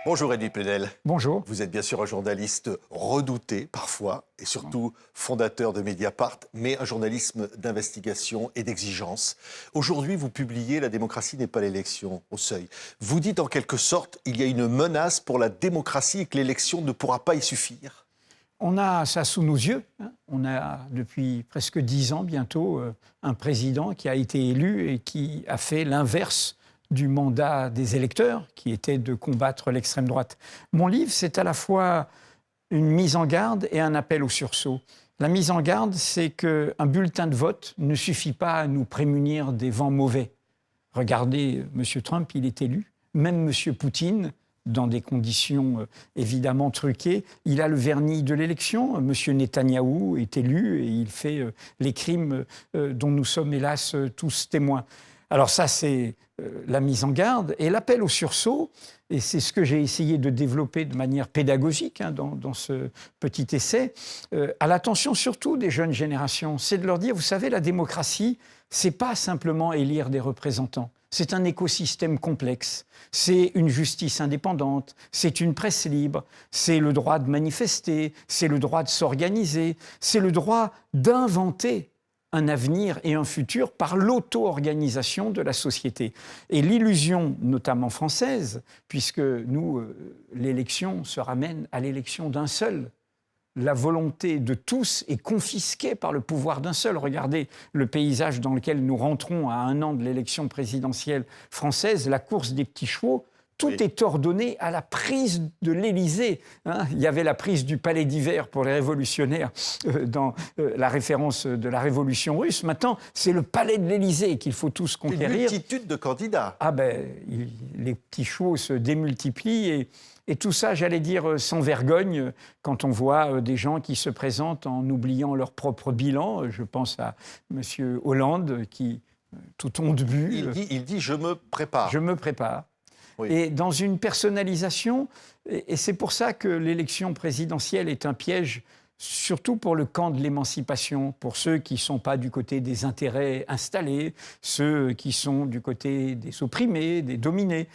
Bonjour Edwy Plenel. Bonjour. Vous êtes bien sûr un journaliste redouté parfois et surtout fondateur de Mediapart, mais un journalisme d'investigation et d'exigence. Aujourd'hui, vous publiez « La démocratie n'est pas l'élection » au Seuil. Vous dites en quelque sorte il y a une menace pour la démocratie et que l'élection ne pourra pas y suffire. On a ça sous nos yeux. On a depuis presque 10 ans bientôt un président qui a été élu et qui a fait l'inverse du mandat des électeurs, qui était de combattre l'extrême droite. Mon livre, c'est à la fois une mise en garde et un appel au sursaut. La mise en garde, c'est qu'un bulletin de vote ne suffit pas à nous prémunir des vents mauvais. Regardez, M. Trump, il est élu. Même M. Poutine, dans des conditions évidemment truquées, il a le vernis de l'élection. M. Netanyahou est élu et il fait les crimes dont nous sommes hélas tous témoins. Alors ça, c'est la mise en garde et l'appel au sursaut, et c'est ce que j'ai essayé de développer de manière pédagogique dans ce petit essai, à l'attention surtout des jeunes générations. C'est de leur dire, vous savez, la démocratie, c'est pas simplement élire des représentants. C'est un écosystème complexe, c'est une justice indépendante, c'est une presse libre, c'est le droit de manifester, c'est le droit de s'organiser, c'est le droit d'inventer un avenir et un futur par l'auto-organisation de la société. Et l'illusion, notamment française, puisque nous, l'élection se ramène à l'élection d'un seul. La volonté de tous est confisquée par le pouvoir d'un seul. Regardez le paysage dans lequel nous rentrons à 1 an de l'élection présidentielle française, la course des petits chevaux. Tout est ordonné à la prise de l'Élysée. Il y avait la prise du palais d'hiver pour les révolutionnaires dans la référence de la révolution russe. Maintenant, c'est le palais de l'Élysée qu'il faut tous conquérir. Une multitude de candidats. Les petits chevaux se démultiplient et tout ça, j'allais dire, sans vergogne, quand on voit des gens qui se présentent en oubliant leur propre bilan. Je pense à M. Hollande qui, tout honte bu... Il dit « je me prépare ». Je me prépare. Oui. Et dans une personnalisation, et c'est pour ça que l'élection présidentielle est un piège, surtout pour le camp de l'émancipation, pour ceux qui ne sont pas du côté des intérêts installés, ceux qui sont du côté des opprimés, des dominés.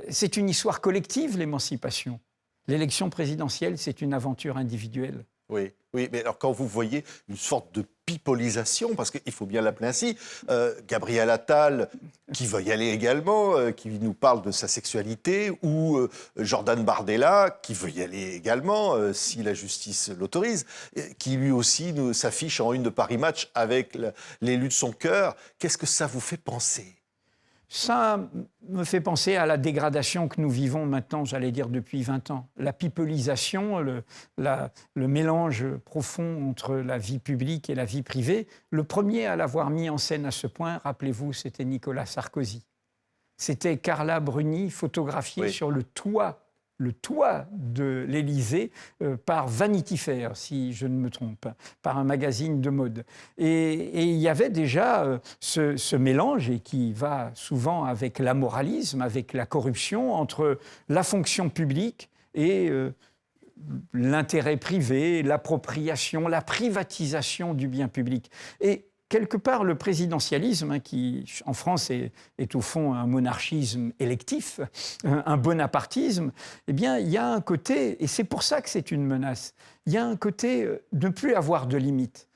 C'est une histoire collective, l'émancipation. L'élection présidentielle, c'est une aventure individuelle. Oui, mais alors quand vous voyez une sorte de pipolisation, parce qu'il faut bien l'appeler ainsi, Gabriel Attal, qui veut y aller également, qui nous parle de sa sexualité, ou Jordan Bardella, qui veut y aller également, si la justice l'autorise, qui lui aussi s'affiche en une de Paris Match avec l'élu de son cœur. Qu'est-ce que ça vous fait penser ? Ça me fait penser à la dégradation que nous vivons maintenant, j'allais dire depuis 20 ans. La pipolisation, le mélange profond entre la vie publique et la vie privée. Le premier à l'avoir mis en scène à ce point, rappelez-vous, c'était Nicolas Sarkozy. C'était Carla Bruni photographiée sur le toit de l'Élysée par Vanity Fair, si je ne me trompe, par un magazine de mode. Et il y avait déjà ce mélange, et qui va souvent avec l'amoralisme, avec la corruption, entre la fonction publique et l'intérêt privé, l'appropriation, la privatisation du bien public. Et quelque part, le présidentialisme, qui en France est au fond un monarchisme électif, un bonapartisme, eh bien, il y a un côté, et c'est pour ça que c'est une menace, il y a un côté de ne plus avoir de limites.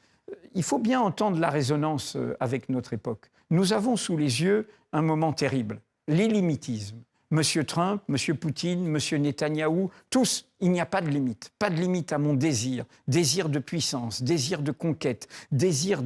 Il faut bien entendre la résonance avec notre époque. Nous avons sous les yeux un moment terrible, l'illimitisme. M. Trump, M. Poutine, M. Netanyahou, tous, il n'y a pas de limite. Pas de limite à mon désir. Désir de puissance, désir de conquête, désir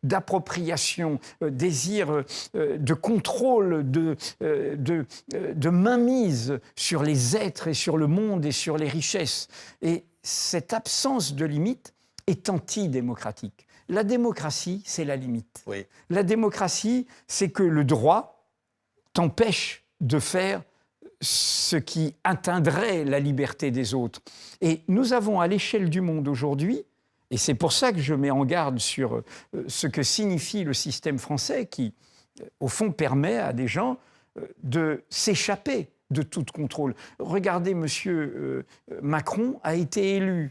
d'appropriation, désir de contrôle, de mainmise sur les êtres et sur le monde et sur les richesses. Et cette absence de limite est antidémocratique. La démocratie, c'est la limite. Oui. La démocratie, c'est que le droit t'empêche de faire ce qui atteindrait la liberté des autres. Et nous avons à l'échelle du monde aujourd'hui, et c'est pour ça que je mets en garde sur ce que signifie le système français qui, au fond, permet à des gens de s'échapper de tout contrôle. Regardez, M. Macron a été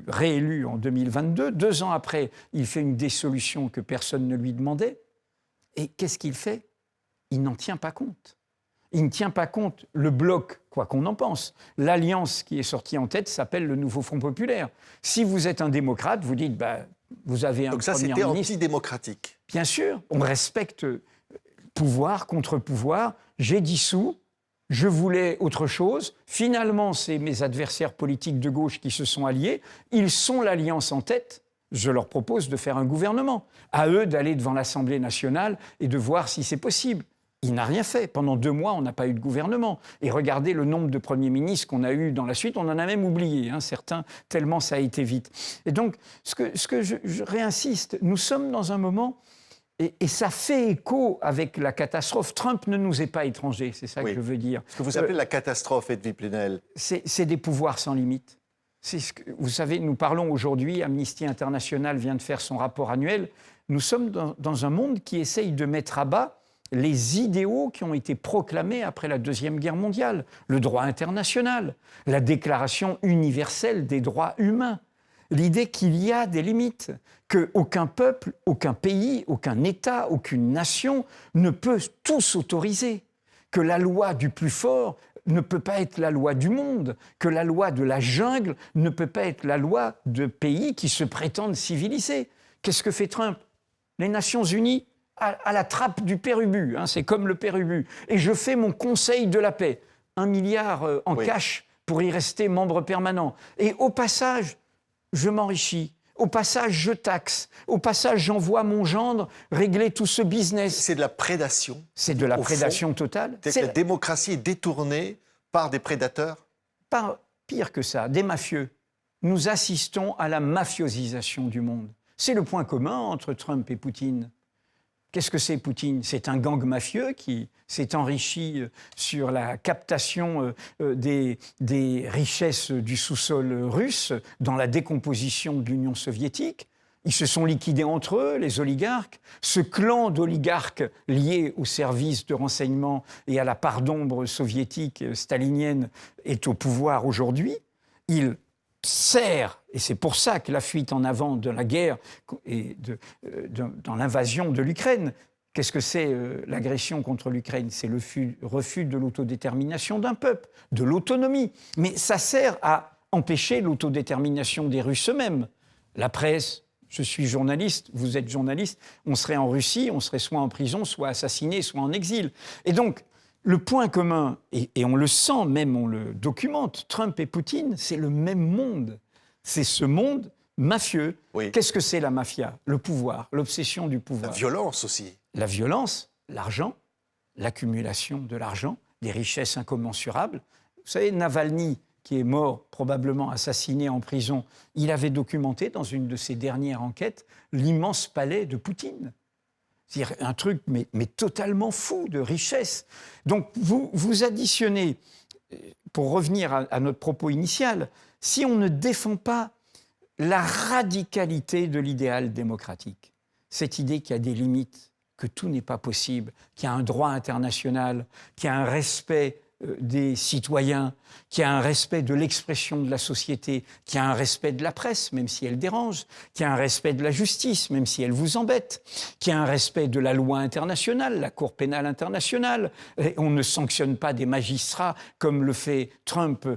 réélu en 2022. 2 ans après, il fait une dissolution que personne ne lui demandait. Et qu'est-ce qu'il fait ? Il n'en tient pas compte. Il ne tient pas compte, le bloc, quoi qu'on en pense. L'alliance qui est sortie en tête s'appelle le Nouveau Front Populaire. Si vous êtes un démocrate, vous dites, vous avez un Donc ça, premier c'était ministre. antidémocratique. Bien sûr, on respecte pouvoir, contre-pouvoir. J'ai dissous, je voulais autre chose. Finalement, c'est mes adversaires politiques de gauche qui se sont alliés. Ils sont l'alliance en tête. Je leur propose de faire un gouvernement. À eux d'aller devant l'Assemblée nationale et de voir si c'est possible. Il n'a rien fait. Pendant 2 mois, on n'a pas eu de gouvernement. Et regardez le nombre de premiers ministres qu'on a eu dans la suite. On en a même oublié, certains, tellement ça a été vite. Et donc, ce que je réinsiste, nous sommes dans un moment, et ça fait écho avec la catastrophe. Trump ne nous est pas étranger, c'est ça que je veux dire. Ce que vous appelez la catastrophe, Edwy Plenel. C'est des pouvoirs sans limite. Vous savez, nous parlons aujourd'hui, Amnesty International vient de faire son rapport annuel, nous sommes dans un monde qui essaye de mettre à bas les idéaux qui ont été proclamés après la Deuxième Guerre mondiale, le droit international, la Déclaration universelle des droits humains, l'idée qu'il y a des limites, qu'aucun peuple, aucun pays, aucun État, aucune nation ne peut tout s'autoriser, que la loi du plus fort ne peut pas être la loi du monde, que la loi de la jungle ne peut pas être la loi de pays qui se prétendent civilisés. Qu'est-ce que fait Trump ? Les Nations Unies à la trappe du Pérubu, c'est comme le Pérubu. Et je fais mon conseil de la paix, 1 milliard en cash pour y rester membre permanent. Et au passage, je m'enrichis. Au passage, je taxe. Au passage, j'envoie mon gendre régler tout ce business. C'est de la prédation. C'est de la prédation totale. C'est que la démocratie est détournée par des prédateurs. Pas pire que ça, des mafieux. Nous assistons à la mafiosisation du monde. C'est le point commun entre Trump et Poutine. Qu'est-ce que c'est Poutine ? C'est un gang mafieux qui s'est enrichi sur la captation des richesses du sous-sol russe dans la décomposition de l'Union soviétique. Ils se sont liquidés entre eux, les oligarques. Ce clan d'oligarques liés aux services de renseignement et à la part d'ombre soviétique stalinienne est au pouvoir aujourd'hui. Il sert, et c'est pour ça que la fuite en avant de la guerre et dans l'invasion de l'Ukraine, qu'est-ce que c'est l'agression contre l'Ukraine ? C'est le refus de l'autodétermination d'un peuple, de l'autonomie. Mais ça sert à empêcher l'autodétermination des Russes eux-mêmes. La presse, je suis journaliste, vous êtes journaliste, on serait en Russie, on serait soit en prison, soit assassiné, soit en exil. Et donc, le point commun, et on le sent même, on le documente, Trump et Poutine, c'est le même monde. C'est ce monde mafieux. Oui. Qu'est-ce que c'est la mafia ? Le pouvoir, l'obsession du pouvoir. La violence aussi. La violence, l'argent, l'accumulation de l'argent, des richesses incommensurables. Vous savez, Navalny, qui est mort, probablement assassiné en prison, il avait documenté dans une de ses dernières enquêtes l'immense palais de Poutine. C'est-à-dire un truc mais totalement fou de richesse. Donc vous additionnez, pour revenir à notre propos initial, si on ne défend pas la radicalité de l'idéal démocratique, cette idée qu'il y a des limites, que tout n'est pas possible, qu'il y a un droit international, qu'il y a un respect des citoyens, qu'il y a un respect de l'expression de la société, qu'il y a un respect de la presse, même si elle dérange, qu'il y a un respect de la justice, même si elle vous embête, qu'il y a un respect de la loi internationale, la Cour pénale internationale. Et on ne sanctionne pas des magistrats comme le fait Trump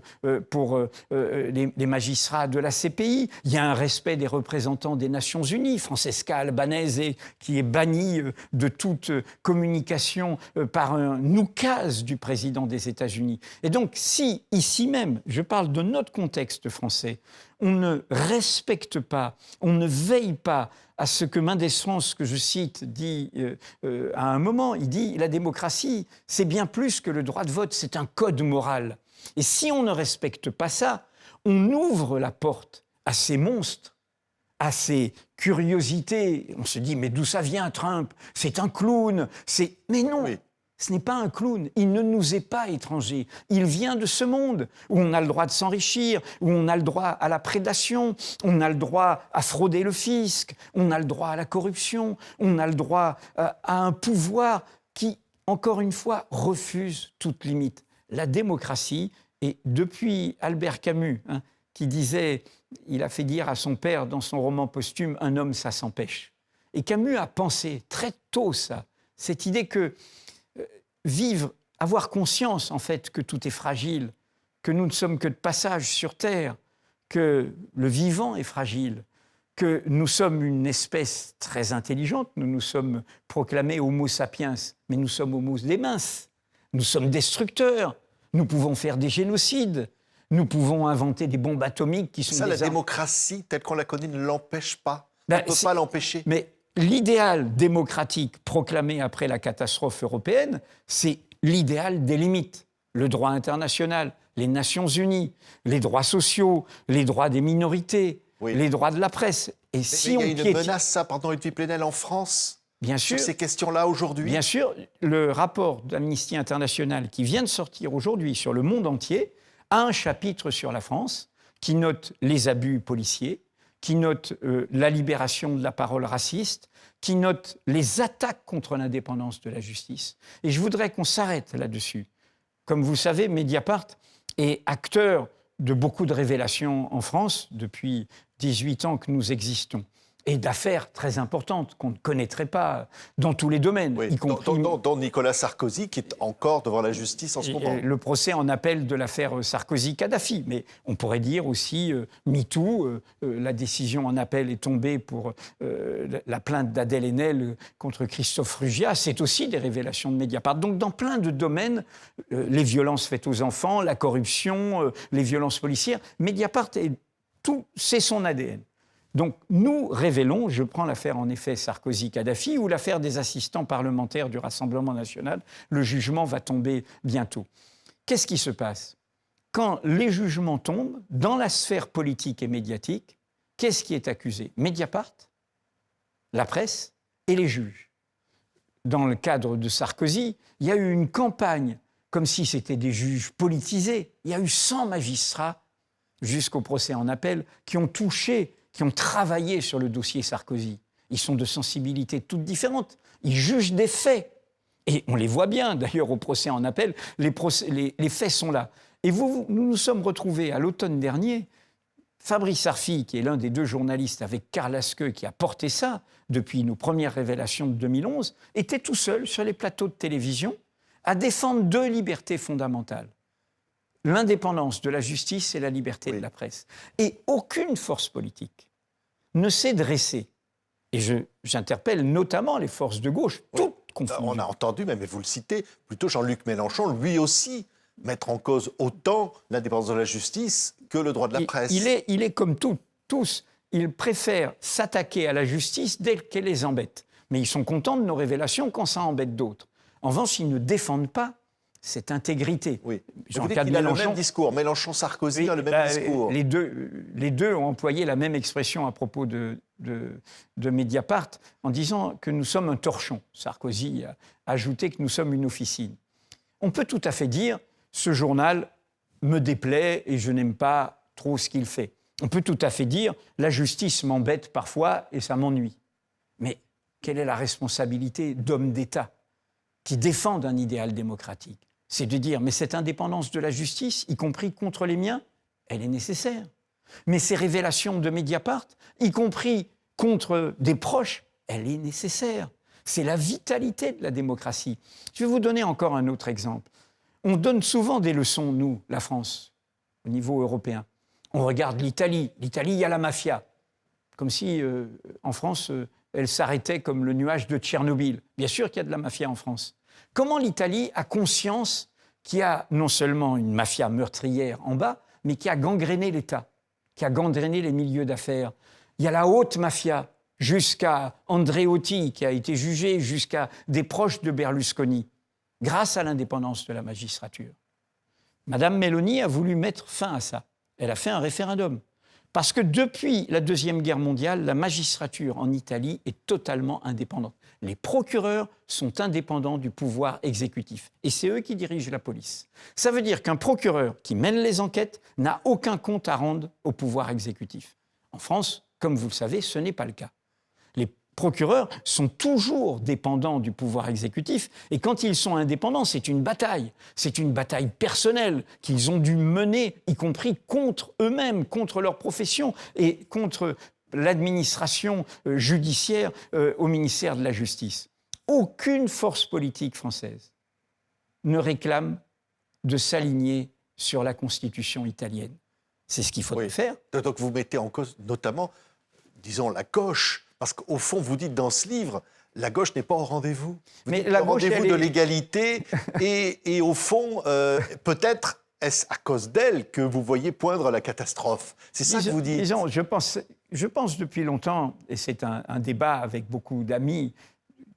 pour les magistrats de la CPI. Il y a un respect des représentants des Nations Unies, Francesca Albanese, qui est bannie de toute communication par un oukase du président des États-Unis. Et donc, si, ici même, je parle de notre contexte français, on ne respecte pas, on ne veille pas à ce que Mendès France, que je cite, dit à un moment, il dit « la démocratie, c'est bien plus que le droit de vote, c'est un code moral ». Et si on ne respecte pas ça, on ouvre la porte à ces monstres, à ces curiosités. On se dit « mais d'où ça vient, Trump ? C'est un clown ». Mais non. Oui. Ce n'est pas un clown, il ne nous est pas étranger. Il vient de ce monde où on a le droit de s'enrichir, où on a le droit à la prédation, on a le droit à frauder le fisc, on a le droit à la corruption, on a le droit à un pouvoir qui, encore une fois, refuse toute limite. La démocratie, et depuis Albert Camus, qui disait, il a fait dire à son père dans son roman posthume « Un homme, ça s'empêche ». Et Camus a pensé très tôt ça, cette idée que vivre avoir conscience, en fait, que tout est fragile, que nous ne sommes que de passage sur Terre, que le vivant est fragile, que nous sommes une espèce très intelligente, nous nous sommes proclamés Homo sapiens, mais nous sommes Homo demens, nous sommes destructeurs, nous pouvons faire des génocides, nous pouvons inventer des bombes atomiques qui sont ça, des la armes. démocratie, telle qu'on la connaît, ne l'empêche pas. Ben, On ne peut pas l'empêcher. Mais l'idéal démocratique proclamé après la catastrophe européenne, c'est l'idéal des limites. Le droit international, les Nations Unies, les droits sociaux, les droits des minorités, Oui. les droits de la presse. Et Mais si il y on a une piétine... menace, ça, pardon, Edwy Plenel, en France, Bien sûr, sur ces questions-là aujourd'hui. bien sûr, le rapport d'Amnesty International qui vient de sortir aujourd'hui sur le monde entier a un chapitre sur la France qui note les abus policiers, qui note la libération de la parole raciste, qui note les attaques contre l'indépendance de la justice. Et je voudrais qu'on s'arrête là-dessus. Comme vous savez, Mediapart est acteur de beaucoup de révélations en France depuis 18 ans que nous existons. Et d'affaires très importantes qu'on ne connaîtrait pas dans tous les domaines. Oui, Y compris... dont Nicolas Sarkozy, qui est encore devant la justice en ce moment. Le procès en appel de l'affaire Sarkozy-Kadhafi. Mais on pourrait dire aussi MeToo, la décision en appel est tombée pour la plainte d'Adèle Haenel contre Christophe Rugia. C'est aussi des révélations de Mediapart. Donc dans plein de domaines, les violences faites aux enfants, la corruption, les violences policières, Mediapart, c'est son ADN. Donc, nous révélons, je prends l'affaire en effet Sarkozy-Kadhafi ou l'affaire des assistants parlementaires du Rassemblement national, le jugement va tomber bientôt. Qu'est-ce qui se passe? Quand les jugements tombent, dans la sphère politique et médiatique, qu'est-ce qui est accusé? Mediapart, la presse et les juges. Dans le cadre de Sarkozy, il y a eu une campagne, comme si c'était des juges politisés. Il y a eu 100 magistrats, jusqu'au procès en appel, qui ont travaillé sur le dossier Sarkozy. Ils sont de sensibilités toutes différentes. Ils jugent des faits. Et on les voit bien, d'ailleurs, au procès en appel, les faits sont là. Et nous nous sommes retrouvés à l'automne dernier, Fabrice Arfi, qui est l'un des deux journalistes avec Karl Aske, qui a porté ça depuis nos premières révélations de 2011, était tout seul sur les plateaux de télévision à défendre deux libertés fondamentales. L'indépendance de la justice et la liberté de la presse. Et aucune force politique ne s'est dressée. Et j'interpelle notamment les forces de gauche, toutes confondues. On a entendu, mais vous le citez, plutôt Jean-Luc Mélenchon, lui aussi, mettre en cause autant l'indépendance de la justice que le droit de la presse. Il est comme tous. Ils préfèrent s'attaquer à la justice dès qu'elle les embête. Mais ils sont contents de nos révélations quand ça embête d'autres. En revanche, ils ne défendent pas cette intégrité. Oui. Dans Il a le même discours. Mélenchon-Sarkozy a le même discours. Les deux ont employé la même expression à propos de Mediapart en disant que nous sommes un torchon. Sarkozy a ajouté que nous sommes une officine. On peut tout à fait dire ce journal me déplaît et je n'aime pas trop ce qu'il fait. On peut tout à fait dire la justice m'embête parfois et ça m'ennuie. Mais quelle est la responsabilité d'hommes d'État qui défendent un idéal démocratique? C'est de dire, mais cette indépendance de la justice, y compris contre les miens, elle est nécessaire. Mais ces révélations de Mediapart, y compris contre des proches, elle est nécessaire. C'est la vitalité de la démocratie. Je vais vous donner encore un autre exemple. On donne souvent des leçons, nous, la France, au niveau européen. On regarde l'Italie. L'Italie, il y a la mafia. Comme si, en France, elle s'arrêtait comme le nuage de Tchernobyl. Bien sûr qu'il y a de la mafia en France. Comment l'Italie a conscience qu'il y a non seulement une mafia meurtrière en bas, mais qui a gangréné l'État, qui a gangréné les milieux d'affaires. Il y a la haute mafia, jusqu'à Andreotti, qui a été jugé, jusqu'à des proches de Berlusconi, grâce à l'indépendance de la magistrature. Madame Meloni a voulu mettre fin à ça. Elle a fait un référendum. Parce que depuis la Deuxième Guerre mondiale, la magistrature en Italie est totalement indépendante. Les procureurs sont indépendants du pouvoir exécutif. Et c'est eux qui dirigent la police. Ça veut dire qu'un procureur qui mène les enquêtes n'a aucun compte à rendre au pouvoir exécutif. En France, comme vous le savez, ce n'est pas le cas. Les procureurs sont toujours dépendants du pouvoir exécutif. Et quand ils sont indépendants, c'est une bataille. C'est une bataille personnelle qu'ils ont dû mener, y compris contre eux-mêmes, contre leur profession et contre l'administration judiciaire au ministère de la Justice. Aucune force politique française ne réclame de s'aligner sur la Constitution italienne. C'est ce qu'il faudrait faire. Donc vous mettez en cause notamment, disons, la gauche, parce qu'au fond, vous dites dans ce livre, la gauche n'est pas au rendez-vous. Mais la gauche, rendez-vous de l'égalité et au fond, peut-être est-ce à cause d'elle que vous voyez poindre la catastrophe. C'est ça que vous dites. Disons, je pense depuis longtemps, et c'est un débat avec beaucoup d'amis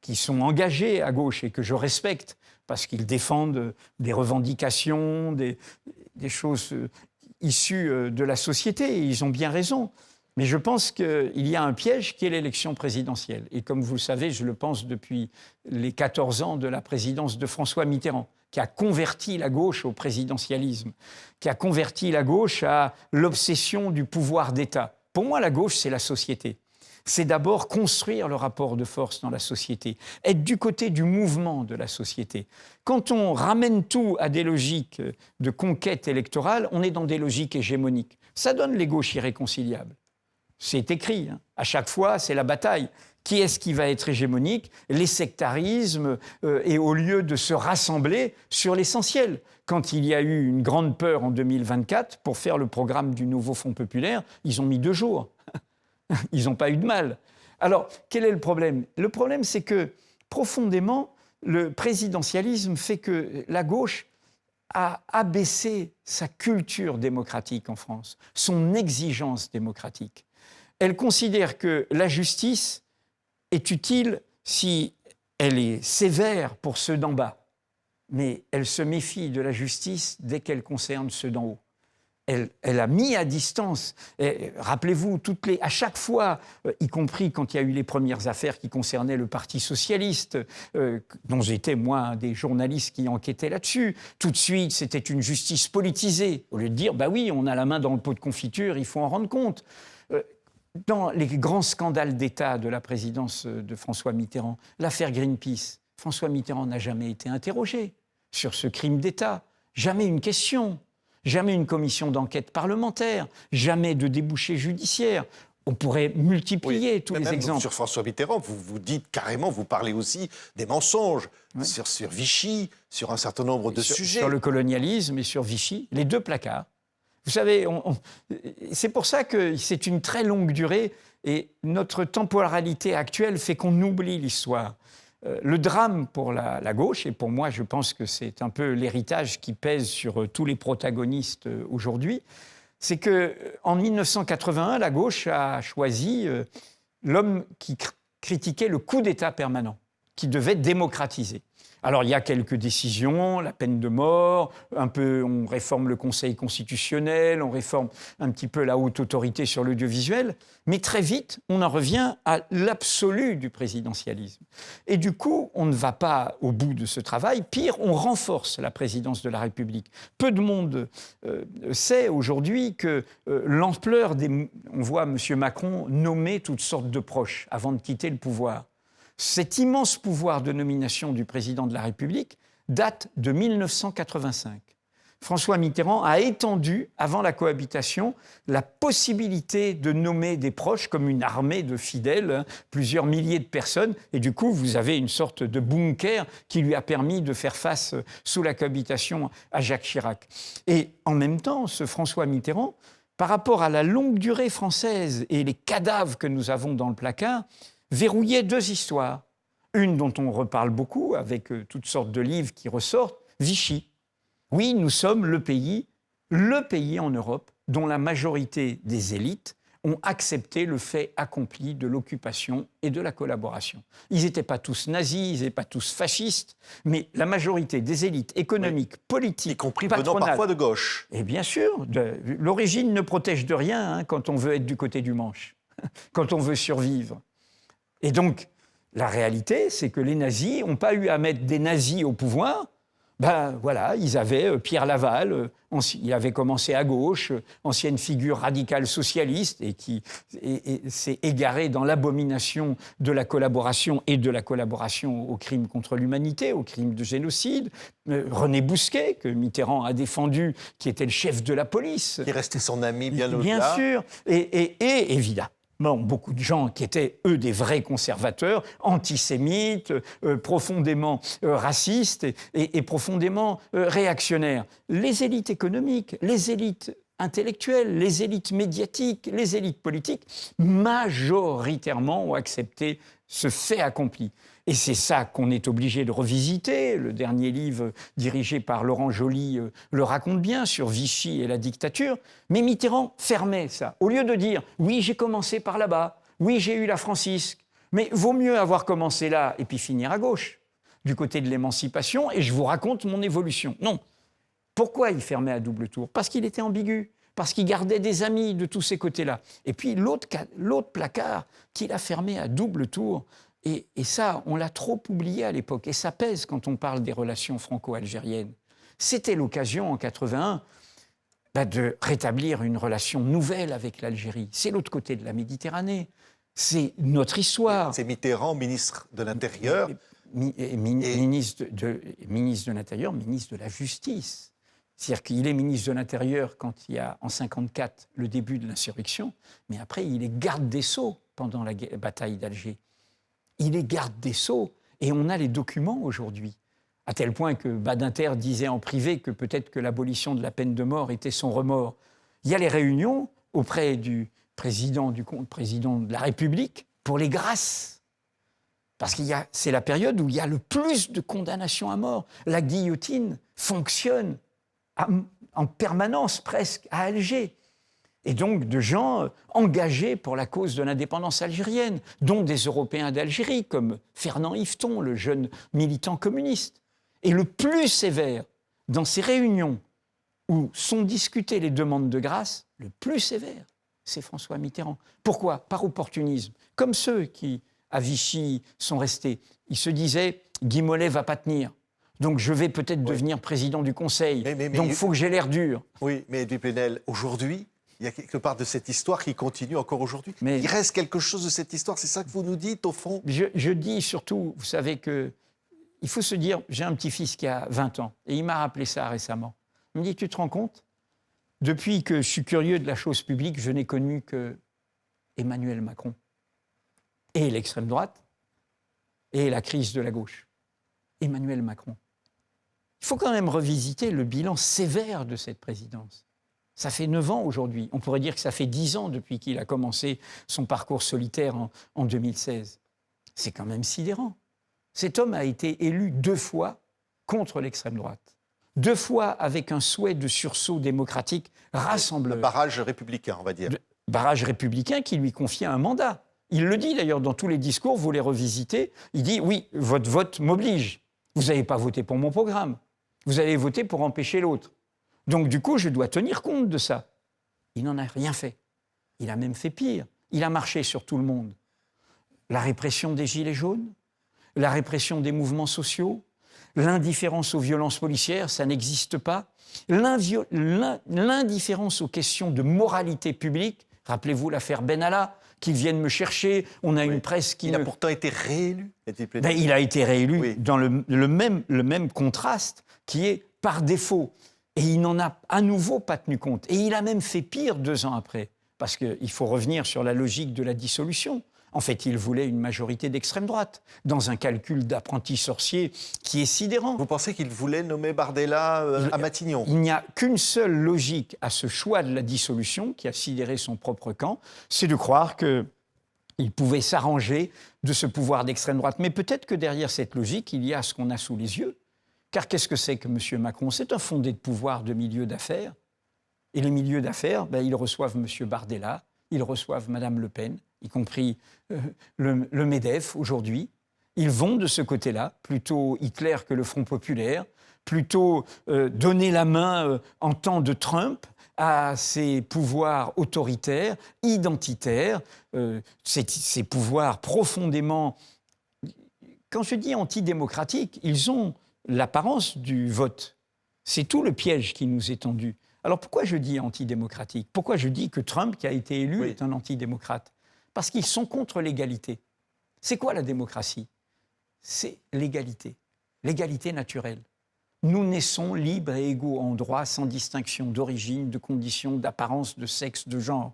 qui sont engagés à gauche et que je respecte, parce qu'ils défendent des revendications, des choses issues de la société, et ils ont bien raison. Mais je pense qu'il y a un piège qui est l'élection présidentielle. Et comme vous le savez, je le pense depuis les 14 ans de la présidence de François Mitterrand, qui a converti la gauche au présidentialisme, qui a converti la gauche à l'obsession du pouvoir d'État. Pour moi, la gauche, c'est la société. C'est d'abord construire le rapport de force dans la société, être du côté du mouvement de la société. Quand on ramène tout à des logiques de conquête électorale, on est dans des logiques hégémoniques. Ça donne les gauches irréconciliables. C'est écrit, hein. À chaque fois, c'est la bataille. Qui est-ce qui va être hégémonique? Les sectarismes, et au lieu de se rassembler sur l'essentiel. Quand il y a eu une grande peur en 2024 pour faire le programme du nouveau Fonds populaire, ils ont mis 2 jours. Ils n'ont pas eu de mal. Alors, quel est le problème? Le problème, c'est que, profondément, le présidentialisme fait que la gauche a abaissé sa culture démocratique en France, son exigence démocratique. Elle considère que la justice est utile si elle est sévère pour ceux d'en bas, mais elle se méfie de la justice dès qu'elle concerne ceux d'en haut. Elle a mis à distance, rappelez-vous, à chaque fois, y compris quand il y a eu les premières affaires qui concernaient le Parti socialiste, dont j'étais, moi, un des journalistes qui enquêtaient là-dessus, tout de suite, c'était une justice politisée. Au lieu de dire, bah oui, on a la main dans le pot de confiture, il faut en rendre compte. Dans les grands scandales d'État de la présidence de François Mitterrand, l'affaire Greenpeace, François Mitterrand n'a jamais été interrogé sur ce crime d'État, jamais une question. Jamais une commission d'enquête parlementaire, jamais de débouché judiciaire. On pourrait multiplier tous les exemples. Sur François Mitterrand, vous dites carrément, vous parlez aussi des mensonges sur Vichy, sur un certain nombre de sujets. Sur le colonialisme et sur Vichy, les 2 placards. Vous savez, c'est pour ça que c'est une très longue durée et notre temporalité actuelle fait qu'on oublie l'histoire. Le drame pour la gauche, et pour moi, je pense que c'est un peu l'héritage qui pèse sur tous les protagonistes aujourd'hui, c'est qu'en 1981, la gauche a choisi l'homme qui critiquait le coup d'État permanent, qui devait démocratiser. Alors, il y a quelques décisions, la peine de mort, on réforme le Conseil constitutionnel, on réforme un petit peu la haute autorité sur l'audiovisuel, mais très vite, on en revient à l'absolu du présidentialisme. Et du coup, on ne va pas au bout de ce travail. Pire, on renforce la présidence de la République. Peu de monde sait aujourd'hui que l'ampleur des... On voit M. Macron nommer toutes sortes de proches avant de quitter le pouvoir. Cet immense pouvoir de nomination du président de la République date de 1985. François Mitterrand a étendu, avant la cohabitation, la possibilité de nommer des proches comme une armée de fidèles, plusieurs milliers de personnes. Et du coup, vous avez une sorte de bunker qui lui a permis de faire face, sous la cohabitation, à Jacques Chirac. Et en même temps, ce François Mitterrand, par rapport à la longue durée française et les cadavres que nous avons dans le placard, verrouillait 2 histoires. Une dont on reparle beaucoup, avec toutes sortes de livres qui ressortent, Vichy. Oui, nous sommes le pays en Europe dont la majorité des élites ont accepté le fait accompli de l'occupation et de la collaboration. Ils n'étaient pas tous nazis, ils n'étaient pas tous fascistes, mais la majorité des élites économiques, politiques, y compris patronales, venant parfois de gauche. Et bien sûr, l'origine ne protège de rien quand on veut être du côté du manche, quand on veut survivre. Et donc, la réalité, c'est que les nazis n'ont pas eu à mettre des nazis au pouvoir. Ben voilà, ils avaient Pierre Laval, il avait commencé à gauche, ancienne figure radicale socialiste et qui s'est égaré dans l'abomination de la collaboration et de la collaboration aux crimes contre l'humanité, aux crimes de génocide. René Bousquet, que Mitterrand a défendu, qui était le chef de la police. Qui restait son ami bien au-delà. Bien sûr, et Bon, beaucoup de gens qui étaient, eux, des vrais conservateurs, antisémites, profondément racistes et profondément réactionnaires. Les élites économiques, les élites intellectuelles, les élites médiatiques, les élites politiques, majoritairement ont accepté ce fait accompli. Et c'est ça qu'on est obligé de revisiter. Le dernier livre dirigé par Laurent Joly le raconte bien sur Vichy et la dictature. Mais Mitterrand fermait ça. Au lieu de dire « oui, j'ai commencé par là-bas, oui, j'ai eu la Francisque, mais vaut mieux avoir commencé là et puis finir à gauche, du côté de l'émancipation, et je vous raconte mon évolution. » Non. Pourquoi il fermait à double tour? Parce qu'il était ambigu, parce qu'il gardait des amis de tous ces côtés-là. Et puis l'autre placard qu'il a fermé à double tour, et ça, on l'a trop oublié à l'époque, et ça pèse quand on parle des relations franco-algériennes. C'était l'occasion, en 81, de rétablir une relation nouvelle avec l'Algérie. C'est l'autre côté de la Méditerranée. C'est notre histoire. C'est Mitterrand, ministre de l'Intérieur. Ministre de l'Intérieur, ministre de la Justice. C'est-à-dire qu'il est ministre de l'Intérieur quand il y a, en 1954, le début de l'insurrection, mais après, il est garde des Sceaux pendant la bataille d'Alger. Il est garde des Sceaux, et on a les documents aujourd'hui. À tel point que Badinter disait en privé que peut-être que l'abolition de la peine de mort était son remords. Il y a les réunions auprès du président de la République pour les grâces. Parce que c'est la période où il y a le plus de condamnations à mort. La guillotine fonctionne en permanence presque à Alger. Et donc de gens engagés pour la cause de l'indépendance algérienne, dont des Européens d'Algérie, comme Fernand Yveton, le jeune militant communiste. Et le plus sévère, dans ces réunions où sont discutées les demandes de grâce, le plus sévère, c'est François Mitterrand. Pourquoi? Par opportunisme. Comme ceux qui, à Vichy, sont restés. Ils se disaient, Guy Mollet ne va pas tenir. Donc je vais peut-être devenir président du Conseil. Donc il faut que j'ai l'air dur. Oui, mais Edoui Plenel, aujourd'hui, il y a quelque part de cette histoire qui continue encore aujourd'hui. Mais il reste quelque chose de cette histoire, c'est ça que vous nous dites, au fond? Je dis surtout, vous savez que il faut se dire, j'ai un petit-fils qui a 20 ans, et il m'a rappelé ça récemment. Il me dit, tu te rends compte? Depuis que je suis curieux de la chose publique, je n'ai connu que Emmanuel Macron. Et l'extrême droite, et la crise de la gauche. Emmanuel Macron. Il faut quand même revisiter le bilan sévère de cette présidence. Ça fait 9 ans aujourd'hui. On pourrait dire que ça fait 10 ans depuis qu'il a commencé son parcours solitaire en 2016. C'est quand même sidérant. Cet homme a été élu 2 fois contre l'extrême droite. 2 fois avec un souhait de sursaut démocratique rassembleur. Un barrage républicain, on va dire. Barrage républicain qui lui confiait un mandat. Il le dit d'ailleurs dans tous les discours, vous les revisitez. Il dit « Oui, votre vote m'oblige. Vous n'avez pas voté pour mon programme. Vous avez voté pour empêcher l'autre. Donc du coup, je dois tenir compte de ça. » Il n'en a rien fait. Il a même fait pire. Il a marché sur tout le monde. La répression des Gilets jaunes, la répression des mouvements sociaux, l'indifférence aux violences policières, ça n'existe pas. L'indifférence aux questions de moralité publique. Rappelez-vous l'affaire Benalla, qu'ils viennent me chercher. On a une presse qui... Il a pourtant été réélu. Il a été réélu dans le même contraste qui est par défaut. Et il n'en a à nouveau pas tenu compte. Et il a même fait pire 2 ans après. Parce qu'il faut revenir sur la logique de la dissolution. En fait, il voulait une majorité d'extrême droite, dans un calcul d'apprenti sorcier qui est sidérant. Vous pensez qu'il voulait nommer Bardella à Matignon? Il n'y a qu'une seule logique à ce choix de la dissolution, qui a sidéré son propre camp, c'est de croire qu'il pouvait s'arranger de ce pouvoir d'extrême droite. Mais peut-être que derrière cette logique, il y a ce qu'on a sous les yeux. Car qu'est-ce que c'est que M. Macron? C'est un fondé de pouvoir de milieu d'affaires. Et les milieux d'affaires, ils reçoivent M. Bardella, ils reçoivent Mme Le Pen, y compris le MEDEF aujourd'hui. Ils vont de ce côté-là, plutôt Hitler que le Front populaire, plutôt donner la main en temps de Trump à ces pouvoirs autoritaires, identitaires, ces pouvoirs profondément... Quand je dis antidémocratiques, ils ont l'apparence du vote. C'est tout le piège qui nous est tendu. Alors pourquoi je dis antidémocratique? Pourquoi je dis que Trump, qui a été élu, est un antidémocrate? Parce qu'ils sont contre l'égalité. C'est quoi la démocratie? C'est l'égalité. L'égalité naturelle. Nous naissons libres et égaux en droit, sans distinction d'origine, de condition, d'apparence, de sexe, de genre.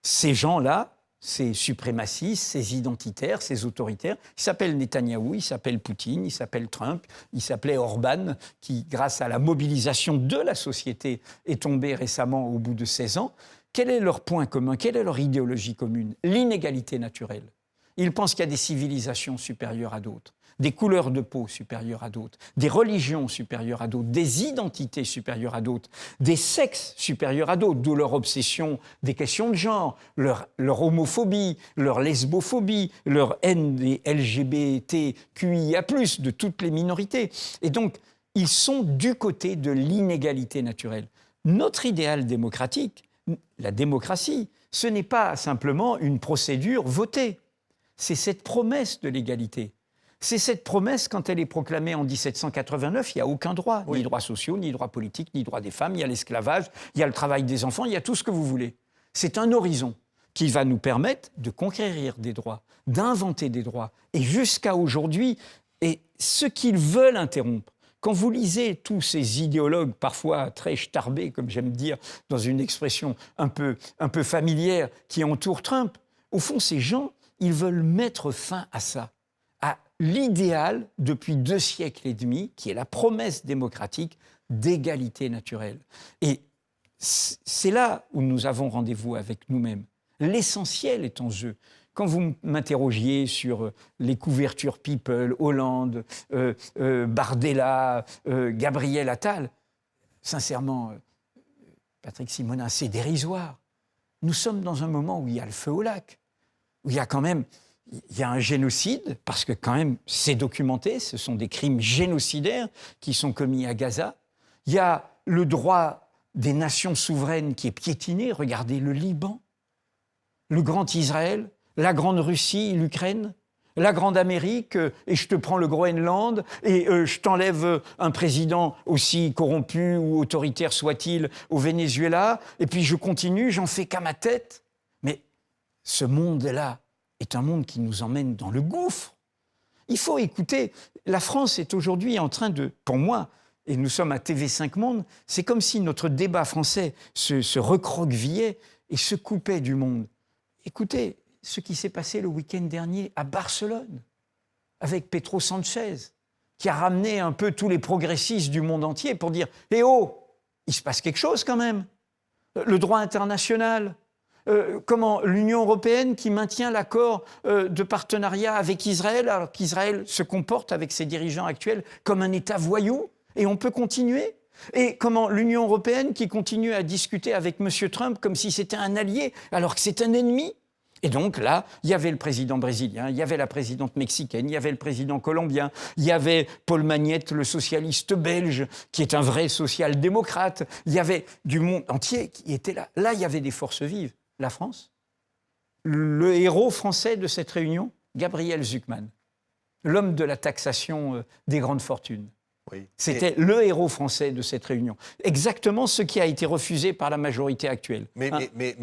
Ces gens-là ces suprémacistes, ces identitaires, ces autoritaires. Il s'appelle Netanyahou, il s'appelle Poutine, il s'appelle Trump, il s'appelait Orban, qui, grâce à la mobilisation de la société, est tombé récemment au bout de 16 ans. Quel est leur point commun? Quelle est leur idéologie commune? L'inégalité naturelle. Ils pensent qu'il y a des civilisations supérieures à d'autres, des couleurs de peau supérieures à d'autres, des religions supérieures à d'autres, des identités supérieures à d'autres, des sexes supérieurs à d'autres, d'où leur obsession des questions de genre, leur homophobie, leur lesbophobie, leur haine des LGBTQIA+, de toutes les minorités. Et donc, ils sont du côté de l'inégalité naturelle. Notre idéal démocratique, la démocratie, ce n'est pas simplement une procédure votée. C'est cette promesse de l'égalité. C'est cette promesse, quand elle est proclamée en 1789, il n'y a aucun droit, ni droits sociaux, ni droits politiques, ni droits des femmes, il y a l'esclavage, il y a le travail des enfants, il y a tout ce que vous voulez. C'est un horizon qui va nous permettre de conquérir des droits, d'inventer des droits. Et jusqu'à aujourd'hui, et ce qu'ils veulent interrompre, quand vous lisez tous ces idéologues, parfois très starbés, comme j'aime dire, dans une expression un peu familière, qui entourent Trump, au fond, ces gens, ils veulent mettre fin à ça, à l'idéal depuis 2 siècles et demi, qui est la promesse démocratique d'égalité naturelle. Et c'est là où nous avons rendez-vous avec nous-mêmes. L'essentiel est en jeu. Quand vous m'interrogiez sur les couvertures People, Hollande, Bardella, Gabriel Attal, sincèrement, Patrick Simonin, c'est dérisoire. Nous sommes dans un moment où il y a le feu au lac, où il y a quand même un génocide, parce que quand même c'est documenté, ce sont des crimes génocidaires qui sont commis à Gaza. Il y a le droit des nations souveraines qui est piétiné. Regardez le Liban, le grand Israël, la grande Russie, l'Ukraine, la grande Amérique, et je te prends le Groenland, et je t'enlève un président aussi corrompu ou autoritaire soit-il au Venezuela, et puis je continue, j'en fais qu'à ma tête. Mais ce monde-là est un monde qui nous emmène dans le gouffre. Il faut écouter. La France est aujourd'hui en train de, pour moi, et nous sommes à TV5 Monde, c'est comme si notre débat français se recroquevillait et se coupait du monde. Écoutez ce qui s'est passé le week-end dernier à Barcelone, avec Pedro Sanchez, qui a ramené un peu tous les progressistes du monde entier pour dire « Eh oh, il se passe quelque chose quand même !» Le droit international, comment l'Union européenne qui maintient l'accord de partenariat avec Israël, alors qu'Israël se comporte avec ses dirigeants actuels comme un État voyou, et on peut continuer. Et comment l'Union européenne qui continue à discuter avec M. Trump comme si c'était un allié, alors que c'est un ennemi. Et donc là, il y avait le président brésilien, il y avait la présidente mexicaine, il y avait le président colombien, il y avait Paul Magnette, le socialiste belge, qui est un vrai social-démocrate. Il y avait du monde entier qui était là. Là, il y avait des forces vives. La France, le héros français de cette réunion, Gabriel Zucman, l'homme de la taxation des grandes fortunes. Oui. C'était le héros français de cette réunion. Exactement ce qui a été refusé par la majorité actuelle. Mais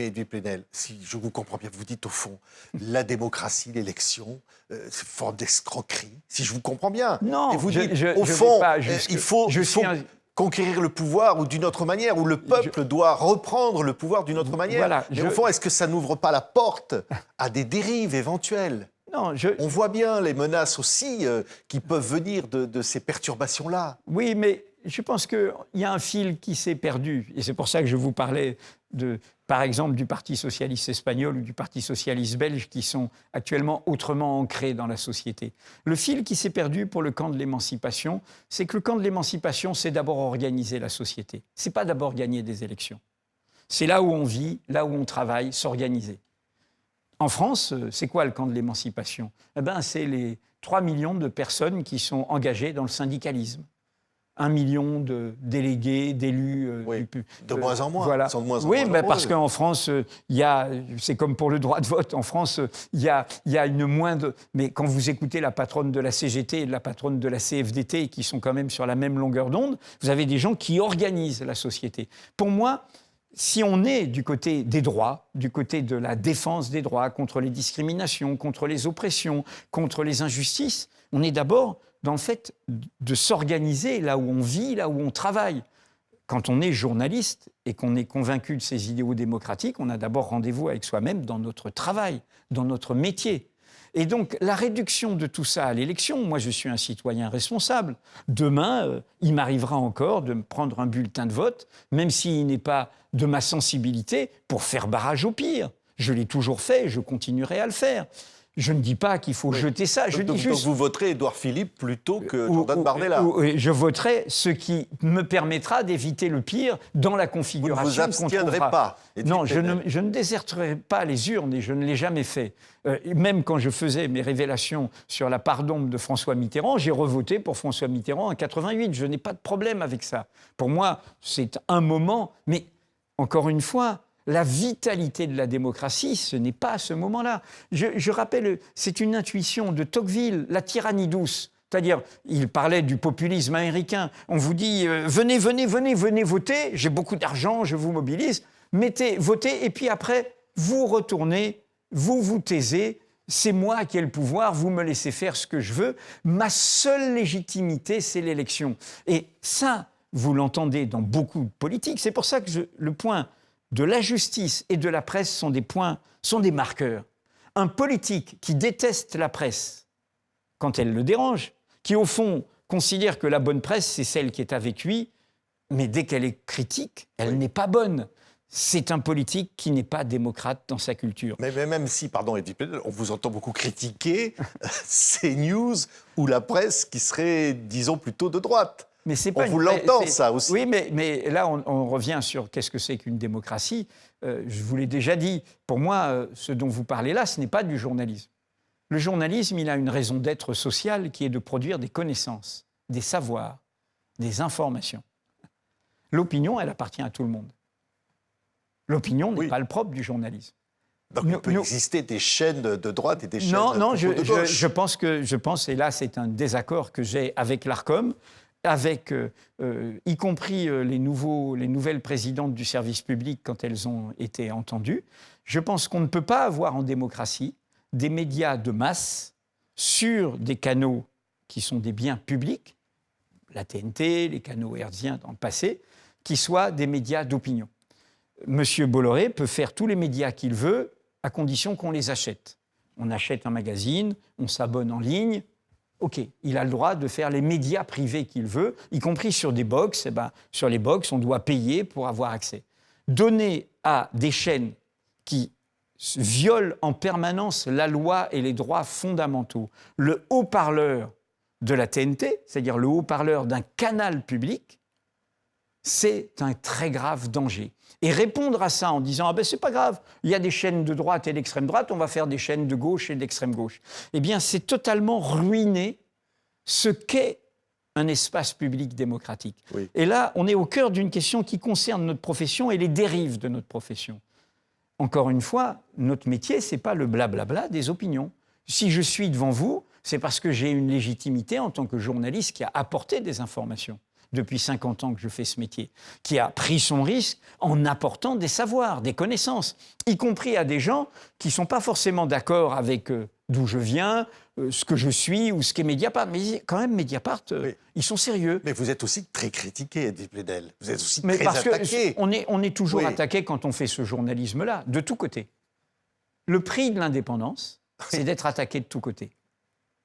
Dupuis Plenel, si je vous comprends bien, vous dites au fond, la démocratie, l'élection, c'est forme d'escroquerie, si je vous comprends bien. Non, et vous dites, au fond, il faut conquérir le pouvoir ou d'une autre manière, ou le peuple doit reprendre le pouvoir d'une autre manière. Voilà, mais au fond, est-ce que ça n'ouvre pas la porte à des dérives éventuelles ? Non, on voit bien les menaces aussi qui peuvent venir de ces perturbations-là. Oui, mais je pense qu'il y a un fil qui s'est perdu. Et c'est pour ça que je vous parlais, par exemple, du Parti socialiste espagnol ou du Parti socialiste belge qui sont actuellement autrement ancrés dans la société. Le fil qui s'est perdu pour le camp de l'émancipation, c'est que le camp de l'émancipation, c'est d'abord organiser la société. Ce n'est pas d'abord gagner des élections. C'est là où on vit, là où on travaille, s'organiser. En France, c'est quoi le camp de l'émancipation ? Eh bien, c'est les 3 millions de personnes qui sont engagées dans le syndicalisme. 1 million de délégués, d'élus. De moins en moins. Voilà. Sont de moins en oui, moins mais parce qu'en France, c'est comme pour le droit de vote. En France, il y a une moindre. Mais quand vous écoutez la patronne de la CGT et la patronne de la CFDT, qui sont quand même sur la même longueur d'onde, vous avez des gens qui organisent la société. Pour moi, si on est du côté des droits, du côté de la défense des droits, contre les discriminations, contre les oppressions, contre les injustices, on est d'abord dans le fait de s'organiser là où on vit, là où on travaille. quand on est journaliste et qu'on est convaincu de ces idéaux démocratiques, on a d'abord rendez-vous avec soi-même dans notre travail, dans notre métier. Et donc, la réduction de tout ça à l'élection, moi je suis un citoyen responsable. Demain, il m'arrivera encore de me prendre un bulletin de vote, même s'il n'est pas de ma sensibilité, pour faire barrage au pire. Je l'ai toujours fait, je continuerai à le faire. Je ne dis pas qu'il faut jeter ça. Je dis juste... Donc vous voterez Édouard Philippe plutôt que Jordan Bardella. Je voterai ce qui me permettra d'éviter le pire dans la configuration qu'on trouvera. Vous ne vous abstiendrez pas. Non, je ne déserterai pas les urnes et je ne l'ai jamais fait. Même quand je faisais mes révélations sur la part d'ombre de François Mitterrand, j'ai revoté pour François Mitterrand en 88. Je n'ai pas de problème avec ça. Pour moi, c'est un moment, mais encore une fois, la vitalité de la démocratie, ce n'est pas à ce moment-là. Je rappelle, c'est une intuition de Tocqueville, la tyrannie douce. C'est-à-dire, il parlait du populisme américain. On vous dit, venez voter, j'ai beaucoup d'argent, je vous mobilise, votez, et puis après, vous retournez, vous vous taisez, c'est moi qui ai le pouvoir, vous me laissez faire ce que je veux. Ma seule légitimité, c'est l'élection. Et ça, vous l'entendez dans beaucoup de politiques. C'est pour ça que le point de la justice et de la presse sont des marqueurs. Un politique qui déteste la presse quand elle le dérange, qui au fond considère que la bonne presse, c'est celle qui est avec lui, mais dès qu'elle est critique, elle n'est pas bonne. C'est un politique qui n'est pas démocrate dans sa culture. Mais même si, pardon, Edwy Plenel, on vous entend beaucoup critiquer CNews ou la presse qui serait, disons, plutôt de droite. Mais c'est pas on vous l'entend, ça aussi. Oui, mais là, on revient sur qu'est-ce que c'est qu'une démocratie. Je vous l'ai déjà dit. Pour moi, ce dont vous parlez là, ce n'est pas du journalisme. Le journalisme, il a une raison d'être sociale qui est de produire des connaissances, des savoirs, des informations. L'opinion, elle appartient à tout le monde. L'opinion n'est pas le propre du journalisme. Donc il peut exister des chaînes de droite et des chaînes de gauche. Je pense, et là c'est un désaccord que j'ai avec l'Arcom, avec y compris les nouvelles présidentes du service public quand elles ont été entendues. Je pense qu'on ne peut pas avoir en démocratie des médias de masse sur des canaux qui sont des biens publics, la TNT, les canaux hertziens dans le passé, qui soient des médias d'opinion. Monsieur Bolloré peut faire tous les médias qu'il veut à condition qu'on les achète. On achète un magazine, on s'abonne en ligne. OK, il a le droit de faire les médias privés qu'il veut, y compris sur des box. Sur les box, on doit payer pour avoir accès. Donner à des chaînes qui violent en permanence la loi et les droits fondamentaux le haut-parleur de la TNT, c'est-à-dire le haut-parleur d'un canal public, c'est un très grave danger. Et répondre à ça en disant « Ah ben c'est pas grave, il y a des chaînes de droite et d'extrême droite, on va faire des chaînes de gauche et d'extrême gauche », eh bien c'est totalement ruiner ce qu'est un espace public démocratique. Oui. Et là, on est au cœur d'une question qui concerne notre profession et les dérives de notre profession. Encore une fois, notre métier, c'est pas le blablabla des opinions. Si je suis devant vous, c'est parce que j'ai une légitimité en tant que journaliste qui a apporté des informations. Depuis 50 ans que je fais ce métier, qui a pris son risque en apportant des savoirs, des connaissances, y compris à des gens qui ne sont pas forcément d'accord avec d'où je viens, ce que je suis ou ce qu'est Mediapart. Mais quand même, Mediapart, ils sont sérieux. Mais vous êtes aussi très critiqué, Edwy Plenel. Vous êtes aussi très attaqué. On est toujours attaqué quand on fait ce journalisme-là, de tous côtés. Le prix de l'indépendance, c'est d'être attaqué de tous côtés.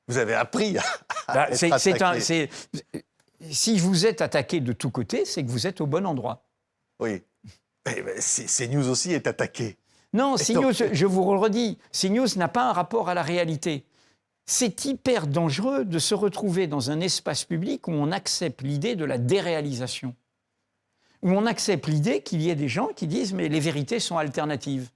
Vous avez appris à être attaqué. Si vous êtes attaqué de tous côtés, c'est que vous êtes au bon endroit. Oui. CNews aussi est attaqué. Non, CNews, je vous le redis, CNews n'a pas un rapport à la réalité. C'est hyper dangereux de se retrouver dans un espace public où on accepte l'idée de la déréalisation. Où on accepte l'idée qu'il y ait des gens qui disent « mais les vérités sont alternatives ».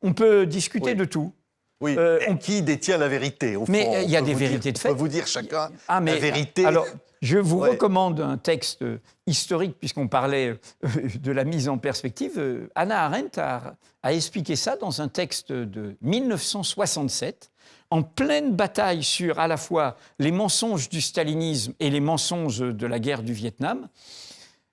On peut discuter de tout. Oui, qui détient la vérité au fond, mais il y a des vérités de fait. On peut vous dire chacun la vérité. Alors, je vous recommande un texte historique, puisqu'on parlait de la mise en perspective. Hannah Arendt a expliqué ça dans un texte de 1967, en pleine bataille sur à la fois les mensonges du stalinisme et les mensonges de la guerre du Vietnam.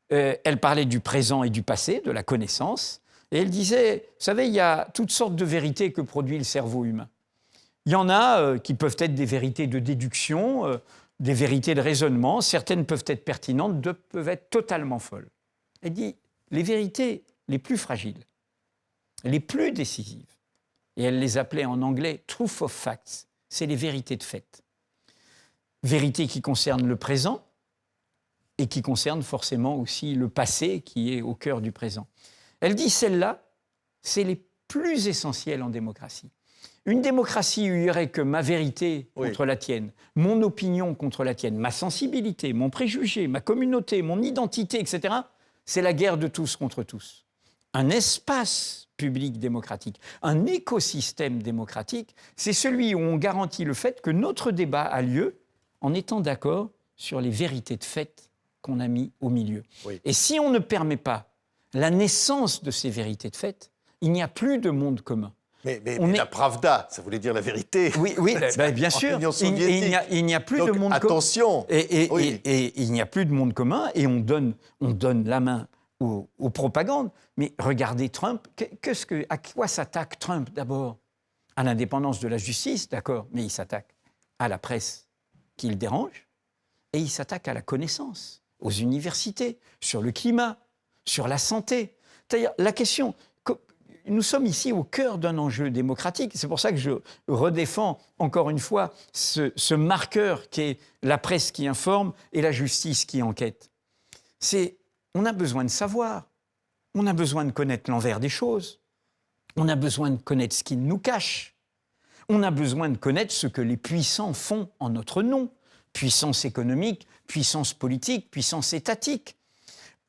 Elle parlait du présent et du passé, de la connaissance. Et elle disait, vous savez, il y a toutes sortes de vérités que produit le cerveau humain. Il y en a qui peuvent être des vérités de déduction, des vérités de raisonnement. Certaines peuvent être pertinentes, d'autres peuvent être totalement folles. Elle dit les vérités les plus fragiles, les plus décisives, et elle les appelait en anglais « truth of facts », c'est les vérités de fait. Vérités qui concernent le présent et qui concernent forcément aussi le passé qui est au cœur du présent. Elle dit celles-là, c'est les plus essentielles en démocratie. Une démocratie où il n'y aurait que ma vérité contre la tienne, mon opinion contre la tienne, ma sensibilité, mon préjugé, ma communauté, mon identité, etc., c'est la guerre de tous contre tous. Un espace public démocratique, un écosystème démocratique, c'est celui où on garantit le fait que notre débat a lieu en étant d'accord sur les vérités de fait qu'on a mis au milieu. Oui. Et si on ne permet pas la naissance de ces vérités de fait, il n'y a plus de monde commun. Mais la Pravda, ça voulait dire la vérité. Oui, bien sûr. Il n'y a plus donc, de monde commun. Attention. Et il n'y a plus de monde commun et on donne la main aux propagandes. Mais regardez Trump. À quoi s'attaque Trump d'abord? À l'indépendance de la justice, d'accord, mais il s'attaque à la presse qui le dérange et il s'attaque à la connaissance, aux universités, sur le climat, sur la santé. C'est-à-dire la question... Nous sommes ici au cœur d'un enjeu démocratique. C'est pour ça que je redéfends encore une fois ce marqueur qui est la presse qui informe et la justice qui enquête. On a besoin de savoir, on a besoin de connaître l'envers des choses, on a besoin de connaître ce qu'ils nous cachent, on a besoin de connaître ce que les puissants font en notre nom, puissance économique, puissance politique, puissance étatique.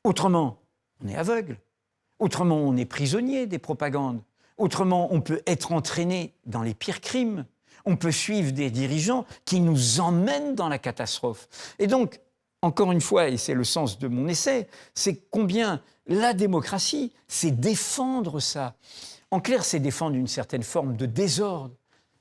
Autrement, on est aveugle. Autrement, on est prisonnier des propagandes. Autrement, on peut être entraîné dans les pires crimes. On peut suivre des dirigeants qui nous emmènent dans la catastrophe. Et donc, encore une fois, et c'est le sens de mon essai, c'est combien la démocratie, c'est défendre ça. En clair, c'est défendre une certaine forme de désordre.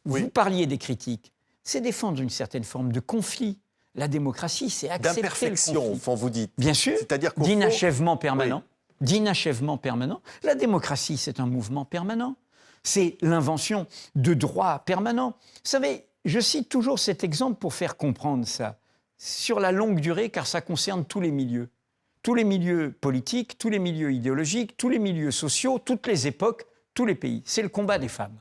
Oui. Vous parliez des critiques. C'est défendre une certaine forme de conflit. La démocratie, c'est accepter le conflit. D'imperfection, au fond, vous dites. Bien sûr, d'inachèvement permanent. Oui. D'inachèvement permanent. La démocratie, c'est un mouvement permanent. C'est l'invention de droits permanents. Vous savez, je cite toujours cet exemple pour faire comprendre ça. Sur la longue durée, car ça concerne tous les milieux. Tous les milieux politiques, tous les milieux idéologiques, tous les milieux sociaux, toutes les époques, tous les pays. C'est le combat des femmes.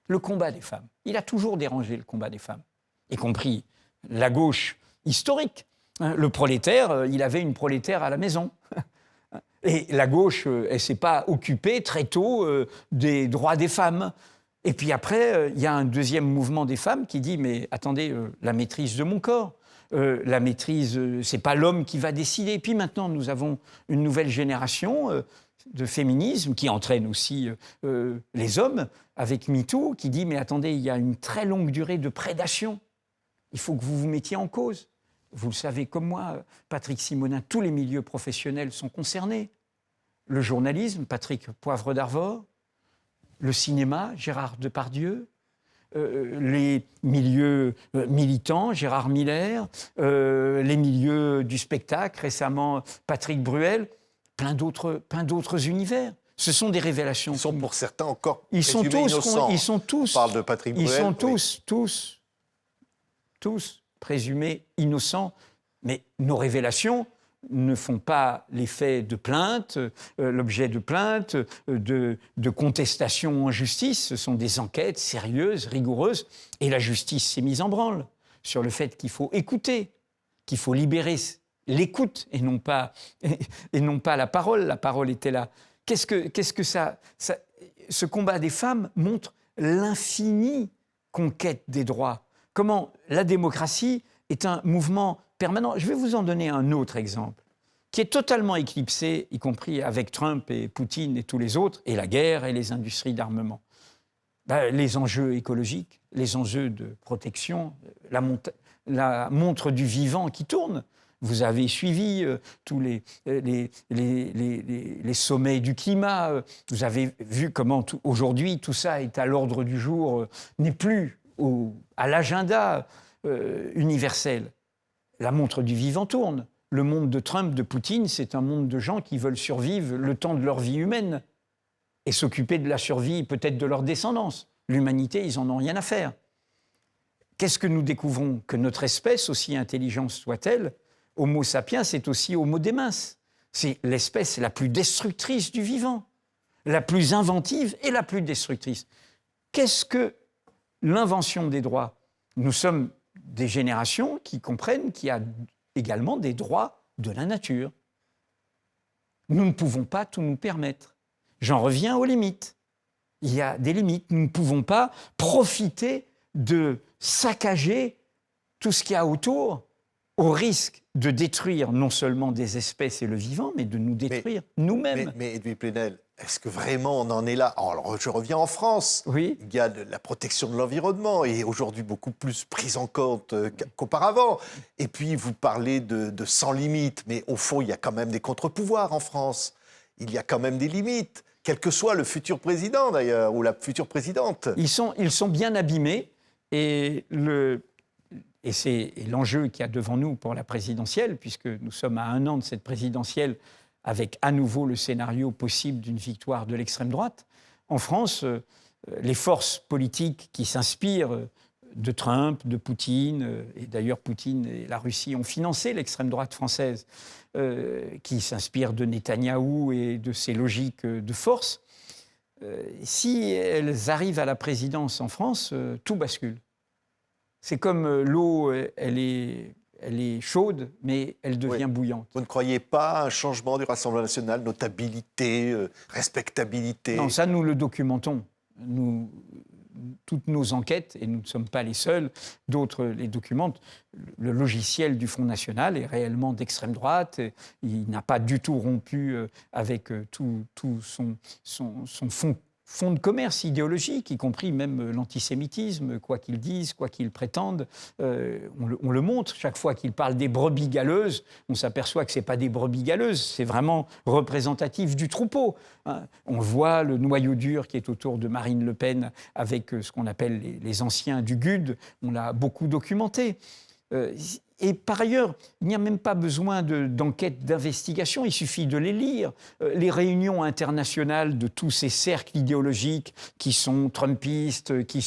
Le combat des femmes. Il a toujours dérangé le combat des femmes, y compris la gauche historique. Le prolétaire, il avait une prolétaire à la maison. Et la gauche, elle ne s'est pas occupée très tôt des droits des femmes. Et puis après, il y a un deuxième mouvement des femmes qui dit « Mais attendez, la maîtrise de mon corps, la maîtrise, ce n'est pas l'homme qui va décider. » Et puis maintenant, nous avons une nouvelle génération de féminisme qui entraîne aussi les hommes avec MeToo, qui dit « Mais attendez, il y a une très longue durée de prédation. Il faut que vous vous mettiez en cause. » Vous le savez comme moi, Patrick Simonin, tous les milieux professionnels sont concernés. Le journalisme, Patrick Poivre d'Arvor, le cinéma, Gérard Depardieu, les milieux militants, Gérard Miller, les milieux du spectacle, récemment Patrick Bruel, plein d'autres univers. Ce sont des révélations. Ils sont pour certains encore innocents. Ils sont tous. On parle de Patrick Bruel. Ils sont tous présumés innocents, mais nos révélations ne font pas l'effet de plainte, l'objet de plainte, de contestation en justice. Ce sont des enquêtes sérieuses, rigoureuses, et la justice s'est mise en branle sur le fait qu'il faut écouter, qu'il faut libérer l'écoute et non pas la parole. La parole était là. Qu'est-ce que ça ce combat des femmes montre l'infinie conquête des droits. Comment la démocratie est un mouvement permanent. Je vais vous en donner un autre exemple, qui est totalement éclipsé, y compris avec Trump et Poutine et tous les autres, et la guerre et les industries d'armement. Les enjeux écologiques, les enjeux de protection, la montre du vivant qui tourne. Vous avez suivi tous les sommets du climat. Vous avez vu comment aujourd'hui tout ça est à l'ordre du jour, n'est plus à l'agenda universel. La montre du vivant tourne. Le monde de Trump, de Poutine, c'est un monde de gens qui veulent survivre le temps de leur vie humaine et s'occuper de la survie peut-être de leur descendance. L'humanité, ils n'en ont rien à faire. Qu'est-ce que nous découvrons? Que notre espèce, aussi intelligente soit-elle, Homo sapiens, c'est aussi Homo démens. C'est l'espèce la plus destructrice du vivant, la plus inventive et la plus destructrice. Qu'est-ce que l'invention des droits? Nous sommes des générations qui comprennent qu'il y a également des droits de la nature. Nous ne pouvons pas tout nous permettre. J'en reviens aux limites. Il y a des limites. Nous ne pouvons pas profiter de saccager tout ce qu'il y a autour au risque de détruire non seulement des espèces et le vivant, mais de nous détruire nous-mêmes. Mais Edoui Plenel, est-ce que vraiment on en est là? Alors, je reviens en France. Oui. Il y a la protection de l'environnement et aujourd'hui beaucoup plus prise en compte qu'auparavant. Et puis, vous parlez de sans limite, mais au fond, il y a quand même des contre-pouvoirs en France. Il y a quand même des limites, quel que soit le futur président d'ailleurs, ou la future présidente. Ils sont bien abîmés et c'est l'enjeu qu'il y a devant nous pour la présidentielle, puisque nous sommes à 1 an de cette présidentielle, avec à nouveau le scénario possible d'une victoire de l'extrême droite. En France, les forces politiques qui s'inspirent de Trump, de Poutine, et d'ailleurs Poutine et la Russie ont financé l'extrême droite française, qui s'inspirent de Netanyahou et de ses logiques de force, si elles arrivent à la présidence en France, tout bascule. C'est comme l'eau, elle est chaude, mais elle devient bouillante. Vous ne croyez pas à un changement du Rassemblement national, notabilité, respectabilité? Non, ça, nous le documentons. Toutes nos enquêtes, et nous ne sommes pas les seuls, d'autres les documentent. Le logiciel du Front National est réellement d'extrême droite. Il n'a pas du tout rompu avec tout son fond de commerce idéologique, y compris même l'antisémitisme, quoi qu'ils disent, quoi qu'ils prétendent. On le montre. Chaque fois qu'ils parlent des brebis galeuses, on s'aperçoit que ce n'est pas des brebis galeuses, c'est vraiment représentatif du troupeau. Hein. On voit le noyau dur qui est autour de Marine Le Pen avec ce qu'on appelle les anciens du GUD. On l'a beaucoup documenté. Et par ailleurs, il n'y a même pas besoin d'enquête, d'investigation, il suffit de les lire. Les réunions internationales de tous ces cercles idéologiques qui sont trumpistes, qui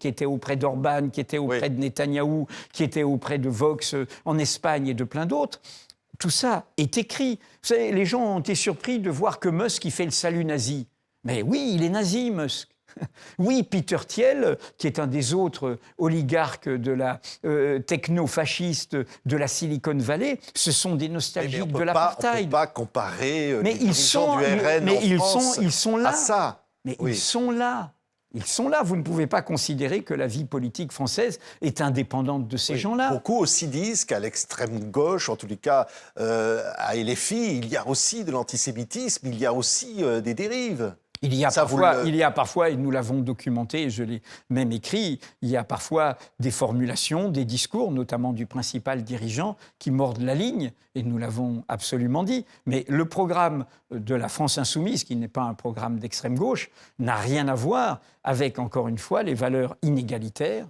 étaient auprès d'Orban, qui étaient auprès de Netanyahou, qui étaient auprès de Vox en Espagne et de plein d'autres, tout ça est écrit. Vous savez, les gens ont été surpris de voir que Musk il fait le salut nazi. Mais oui, il est nazi, Musk. Oui, Peter Thiel, qui est un des autres oligarques de la techno-fasciste de la Silicon Valley, ce sont des nostalgiques de l'apartheid. On ne peut pas comparer mais les dirigeants du RN en France ils sont là. à ça. Mais ils sont là. Ils sont là. Vous ne pouvez pas considérer que la vie politique française est indépendante de ces gens-là. Beaucoup aussi disent qu'à l'extrême gauche, en tous les cas à LFI, il y a aussi de l'antisémitisme, il y a aussi des dérives. Il y a parfois, et nous l'avons documenté, et je l'ai même écrit, il y a parfois des formulations, des discours, notamment du principal dirigeant, qui mordent la ligne, et nous l'avons absolument dit. Mais le programme de la France insoumise, qui n'est pas un programme d'extrême gauche, n'a rien à voir avec, encore une fois, les valeurs inégalitaires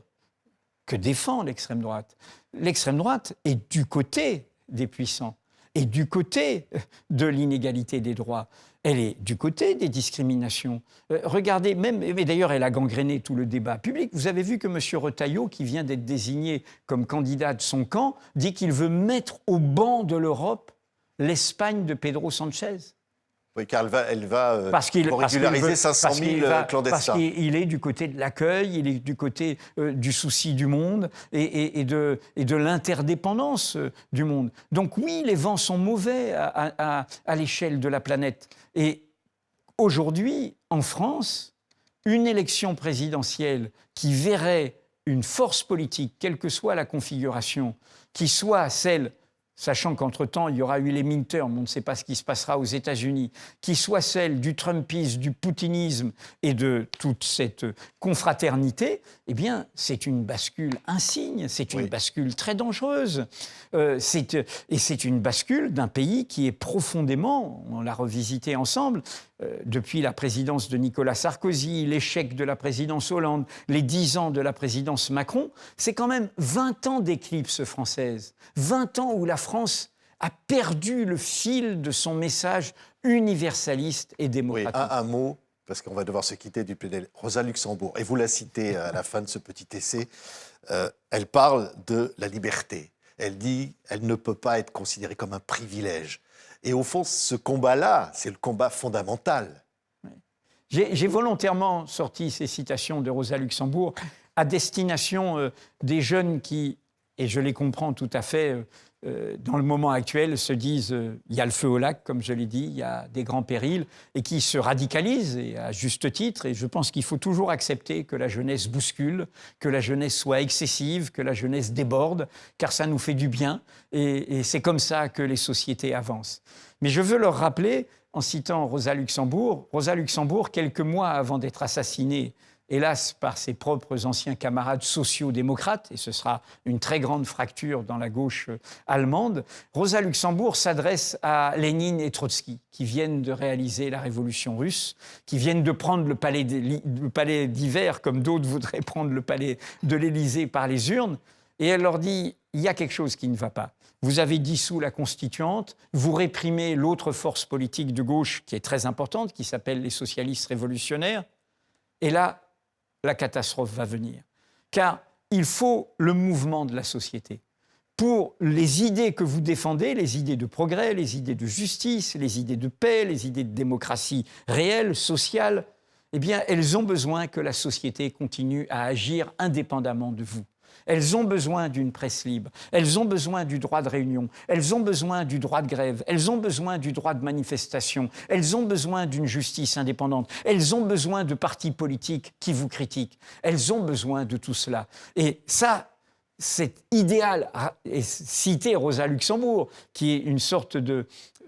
que défend l'extrême droite. L'extrême droite est du côté des puissants, et du côté de l'inégalité des droits. Elle est du côté des discriminations. Regardez, mais d'ailleurs, elle a gangréné tout le débat public. Vous avez vu que M. Retailleau, qui vient d'être désigné comme candidat de son camp, dit qu'il veut mettre au banc de l'Europe l'Espagne de Pedro Sanchez. Oui, car elle va régulariser 500 000 clandestins. Parce qu'il est du côté de l'accueil, il est du côté du souci du monde et de l'interdépendance du monde. Donc oui, les vents sont mauvais à l'échelle de la planète. Et aujourd'hui, en France, une élection présidentielle qui verrait une force politique, quelle que soit la configuration, qui soit celle... sachant qu'entre-temps, il y aura eu les midterms, on ne sait pas ce qui se passera aux États-Unis, qui soit celle du trumpisme, du poutinisme et de toute cette confraternité, eh bien, c'est une bascule insigne, c'est une bascule très dangereuse. Et c'est une bascule d'un pays qui est profondément, on l'a revisité ensemble, depuis la présidence de Nicolas Sarkozy, l'échec de la présidence Hollande, les 10 ans de la présidence Macron, c'est quand même 20 ans d'éclipse française, 20 ans où la France a perdu le fil de son message universaliste et démocratique. Oui, un mot, parce qu'on va devoir se quitter du PNL. Rosa Luxembourg, et vous la citez à la fin de ce petit essai, elle parle de la liberté. Elle dit elle ne peut pas être considérée comme un privilège. Et au fond, ce combat-là, c'est le combat fondamental. J'ai volontairement sorti ces citations de Rosa Luxembourg à destination des jeunes qui, et je les comprends tout à fait, dans le moment actuel, se disent il y a le feu au lac, comme je l'ai dit, il y a des grands périls, et qui se radicalisent, et à juste titre. Et je pense qu'il faut toujours accepter que la jeunesse bouscule, que la jeunesse soit excessive, que la jeunesse déborde, car ça nous fait du bien, et c'est comme ça que les sociétés avancent. Mais je veux leur rappeler, en citant Rosa Luxembourg, quelques mois avant d'être assassinée, hélas par ses propres anciens camarades sociaux-démocrates, et ce sera une très grande fracture dans la gauche allemande, Rosa Luxembourg s'adresse à Lénine et Trotsky, qui viennent de réaliser la révolution russe, qui viennent de prendre le palais d'hiver, comme d'autres voudraient prendre le palais de l'Élysée par les urnes, et elle leur dit « il y a quelque chose qui ne va pas. Vous avez dissous la Constituante, vous réprimez l'autre force politique de gauche qui est très importante, qui s'appelle les socialistes révolutionnaires, et là, la catastrophe va venir. Car il faut le mouvement de la société. Pour les idées que vous défendez, les idées de progrès, les idées de justice, les idées de paix, les idées de démocratie réelle, sociale, eh bien, elles ont besoin que la société continue à agir indépendamment de vous. Elles ont besoin d'une presse libre, elles ont besoin du droit de réunion, elles ont besoin du droit de grève, elles ont besoin du droit de manifestation, elles ont besoin d'une justice indépendante, elles ont besoin de partis politiques qui vous critiquent, elles ont besoin de tout cela. Et ça, c'est idéal. Et citer Rosa Luxembourg, qui est une sorte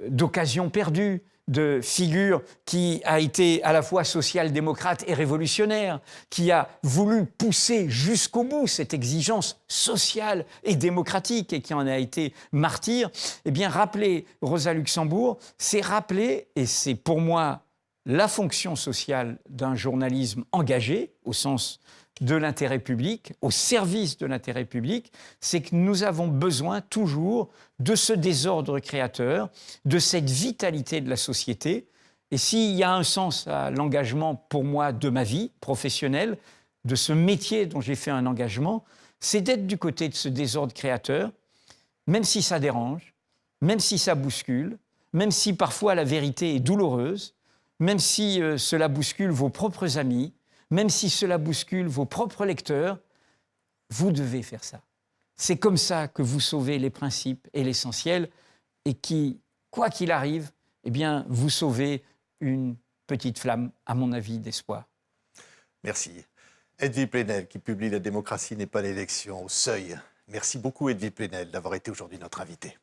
d'occasion perdue, de figure qui a été à la fois social-démocrate et révolutionnaire, qui a voulu pousser jusqu'au bout cette exigence sociale et démocratique et qui en a été martyr, eh bien, rappeler Rosa Luxembourg, c'est rappeler, et c'est pour moi la fonction sociale d'un journalisme engagé, au sens de l'intérêt public, au service de l'intérêt public, c'est que nous avons besoin toujours de ce désordre créateur, de cette vitalité de la société. Et s'il y a un sens à l'engagement, pour moi, de ma vie professionnelle, de ce métier dont j'ai fait un engagement, c'est d'être du côté de ce désordre créateur, même si ça dérange, même si ça bouscule, même si parfois la vérité est douloureuse, même si cela bouscule vos propres amis, même si cela bouscule vos propres lecteurs, vous devez faire ça. C'est comme ça que vous sauvez les principes et l'essentiel et qui, quoi qu'il arrive, eh bien, vous sauvez une petite flamme, à mon avis, d'espoir. Merci. Edwy Plenel, qui publie « La démocratie n'est pas l'élection » au Seuil. Merci beaucoup, Edwy Plenel, d'avoir été aujourd'hui notre invité.